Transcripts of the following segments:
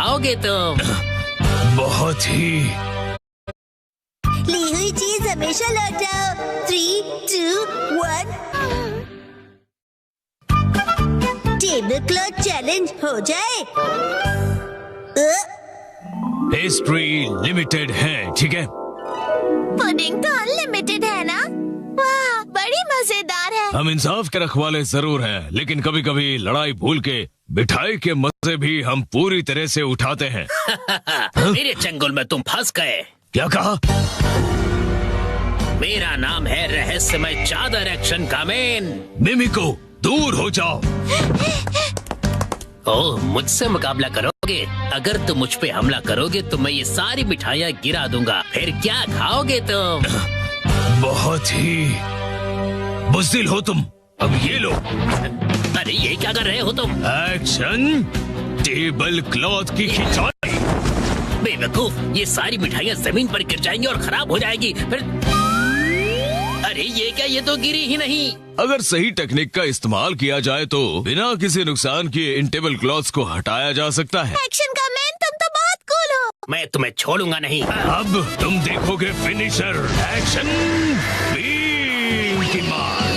खाओगे तुम? बहुत ही। ली हुई चीज हमेशा लौटाओ। 3, 2, 1। टेबल क्लॉथ चैलेंज हो जाए। पेस्ट्री लिमिटेड है, ठीक है? पुडिंग तो अनलिमिटेड है ना? वाह, बड़ी मजेदार है। हम इंसाफ के रखवाले जरूर हैं, लेकिन कभी कभी लड़ाई भूल के मिठाई के मजे भी हम पूरी तरह से उठाते हैं। मेरे चंगुल में तुम फंस गए। क्या कहा? मेरा नाम है रहस्यमय चादर एक्शन का मैन। मिमिको, दूर हो जाओ। ओह, मुझसे मुकाबला करोगे? अगर तुम मुझ पे हमला करोगे तो मैं ये सारी मिठाइयाँ गिरा दूंगा। फिर क्या खाओगे तुम? बहुत ही बुज़दिल हो तुम। अब ये लो। अरे ये क्या कर रहे हो तुम? एक्शन टेबल क्लॉथ की खिंचाई। बेवकूफ, ये सारी मिठाइयाँ जमीन पर गिर जाएंगी और खराब हो जाएगी। फिर अरे ये क्या, ये तो गिरी ही नहीं। अगर सही टेक्निक का इस्तेमाल किया जाए तो बिना किसी नुकसान किए इन टेबल क्लॉथ्स को हटाया जा सकता है। एक्शन का मैन, तुम तो बहुत कूल हो। मैं तुम्हें छोड़ूंगा नहीं। अब तुम देखोगे फिनिशर। एक्शन बीम की मार।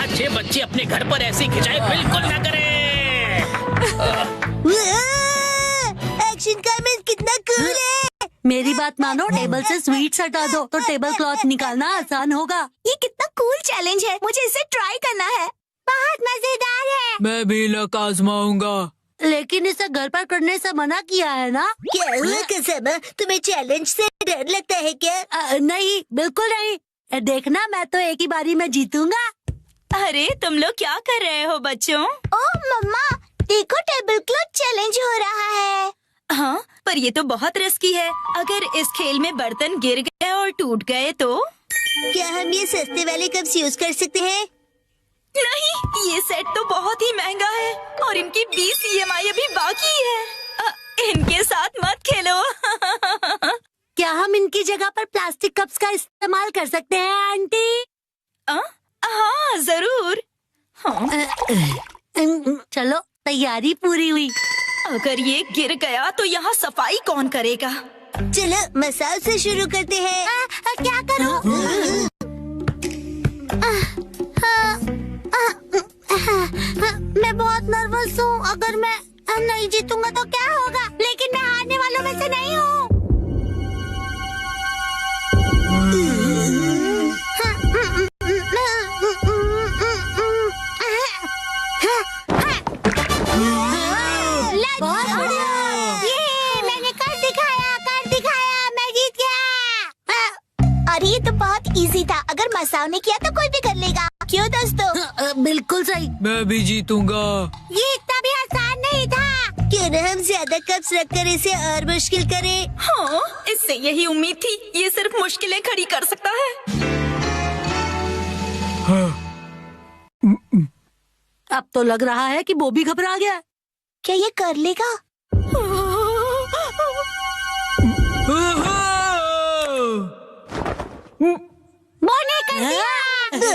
अच्छे बच्चे अपने घर पर ऐसी खिंचाई बिल्कुल ना करें। एक्शन का मैन कितना कूल है। मेरी बात मानो, टेबल से स्वीट्स हटा दो तो टेबल क्लॉथ निकालना आसान होगा। ये कितना कूल चैलेंज है, मुझे इसे ट्राई करना है। बहुत मजेदार है। मैं भी लक आजमाऊंगा। लेकिन इसे घर पर करने से मना किया है ना? क्या हुआ कसम, तुम्हें चैलेंज से डर लगता है क्या? नहीं, बिल्कुल नहीं। देखना, मैं तो एक ही बारी में जीतूंगा। अरे तुम लोग क्या कर रहे हो बच्चों? ओह मम्मा, देखो टेबल क्लॉथ चैलेंज हो रहा है। हाँ, पर ये तो बहुत रिस्की है। अगर इस खेल में बर्तन गिर गए और टूट गए तो? क्या हम ये सस्ते वाले कप्स यूज कर सकते हैं? नहीं, ये सेट तो बहुत ही महंगा है और इनकी 20 EMI अभी बाकी है। इनके साथ मत खेलो। क्या हम इनकी जगह पर प्लास्टिक कप्स का इस्तेमाल कर सकते हैं आंटी? हाँ जरूर। चलो, तैयारी पूरी हुई। अगर ये गिर गया तो यहाँ सफाई कौन करेगा? चलो मसाज से शुरू करते हैं। क्या करूं? मैं बहुत नर्वस हूँ। अगर मैं नहीं जीतूंगा तो क्या होगा? लेकिन मैं हारने वालों में से नहीं हूँ। बहुत बढ़िया। ये मैंने कर दिखाया, मैं जीत गया। अरे ये तो बहुत इजी था। अगर मसाओ ने किया तो कोई भी कर लेगा। क्यों दोस्तों? बिल्कुल सही। मैं भी जीतूंगा। ये इतना भी आसान नहीं था। क्यों न हम ज्यादा कप्स रखकर इसे और मुश्किल करें? हाँ, इससे यही उम्मीद थी। ये सिर्फ मुश्किलें खड़ी कर सकता है। अब तो लग रहा है कि वो भी घबरा गया। क्या ये कर लेगा? मैंने कर दिया।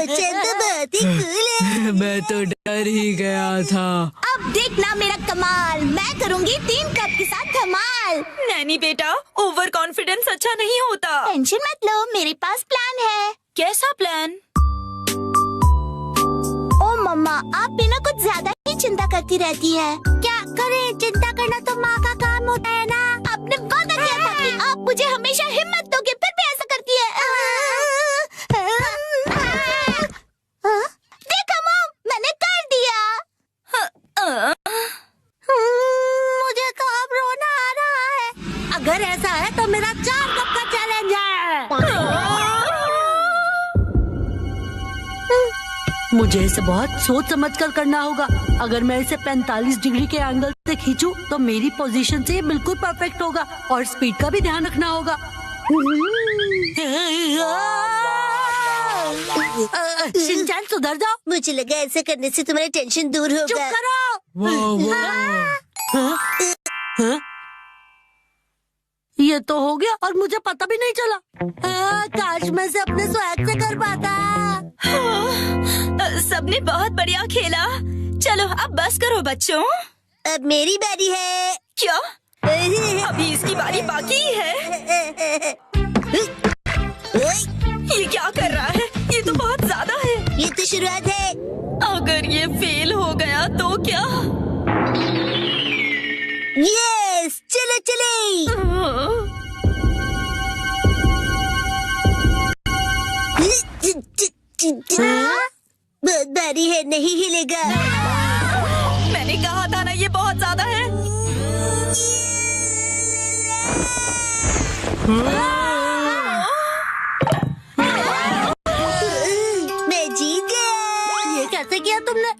चंद बहुत ही कूल है। मैं तो डर ही गया था। अब देखना मेरा कमाल। मैं करूंगी 3 कप के साथ धमाल। नैनी बेटा, ओवर कॉन्फिडेंस अच्छा नहीं होता। टेंशन मत लो, मेरे पास प्लान है। कैसा प्लान? ओ मम्मा, आप बिना कुछ ज्यादा ही चिंता करती रहती है। क्या करें? चिंता करना तो माँ का काम होता है ना। आपने वादा किया था कि आप मुझे हमेशा हिम्मत दोगे, फिर भी ऐसा करती है। देखो मॉम, मैंने कर दिया। मुझे तो अब रोना आ रहा है। अगर ऐसा है तो मेरा 4 कप का चैलेंज है। मुझे इसे बहुत सोच समझ कर करना होगा। अगर मैं इसे 45 डिग्री के एंगल से खींचूं तो मेरी पोजीशन से ये बिल्कुल परफेक्ट होगा और स्पीड का भी ध्यान रखना होगा। शिनचैन, सुधर जाओ। मुझे लगा ऐसा करने से तुम्हारी टेंशन दूर होगा। चुप करो। हाँ? ये तो हो गया और मुझे पता भी नहीं चला। काश मैं से अपने स्वैग से कर पाता। सबने बहुत बढ़िया खेला। चलो अब बस करो बच्चों। अब मेरी बारी है। क्या? बाकी है। ये क्या कर रहा है? ये तो बहुत ज्यादा है। ये तो शुरुआत है। अगर ये फेल हो गया तो क्या? यस, चलो चले। बहुत भारी है, नहीं हिलेगा। मैंने कहा था ना, ये बहुत ज्यादा है। मैं जीत गया। ये कैसे किया तुमने?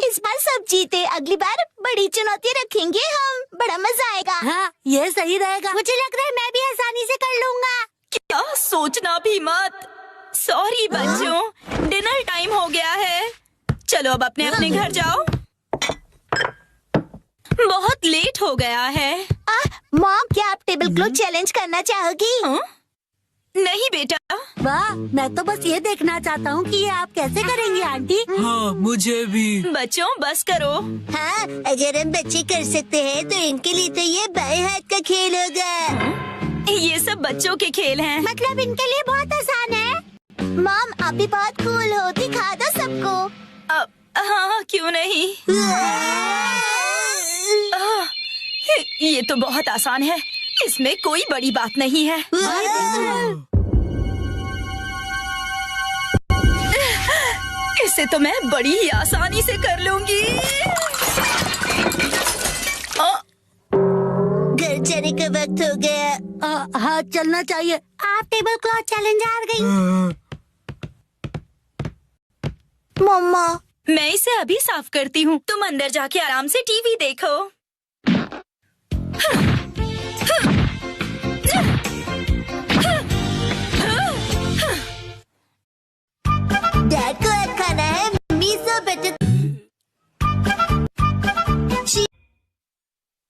इस बार सब जीते, अगली बार बड़ी चुनौती रखेंगे हम, बड़ा मजा आएगा। हाँ, ये सही रहेगा। मुझे लग रहा है मैं भी आसानी से कर लूंगा। क्या सोचना भी मत। सॉरी बच्चों, डिनर टाइम हो गया है। चलो अब अपने अपने घर जाओ, बहुत लेट हो गया है। मॉम, क्या आप टेबल क्लॉथ चैलेंज करना चाहोगी? नहीं बेटा। वाह, मैं तो बस ये देखना चाहता हूँ कि ये आप कैसे करेंगी आंटी। हाँ मुझे भी। बच्चों बस करो। हाँ, अगर हम बच्चे कर सकते हैं तो इनके लिए तो ये बाएं हाथ का खेल होगा। ये सब बच्चों के खेल हैं। मतलब इनके लिए बहुत आसान है। मॉम, आप भी बहुत कूल हो, दिखा दो सबको। हाँ, क्यों नहीं। ये तो बहुत आसान है, इसमें कोई बड़ी बात नहीं है। इसे तो मैं बड़ी ही आसानी से कर लूंगी। घर जाने का वक्त हो गया। हाँ, चलना चाहिए। आप टेबल क्लॉथ चैलेंज हार गई। मम्मा, मैं इसे अभी साफ करती हूँ, तुम अंदर जाके आराम से टीवी देखो। डैड को अब खाना है मिसो बटर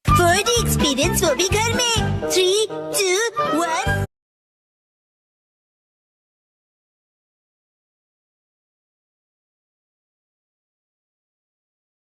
फूड एक्सपीरियंस, वो भी घर में। 3, 2, 1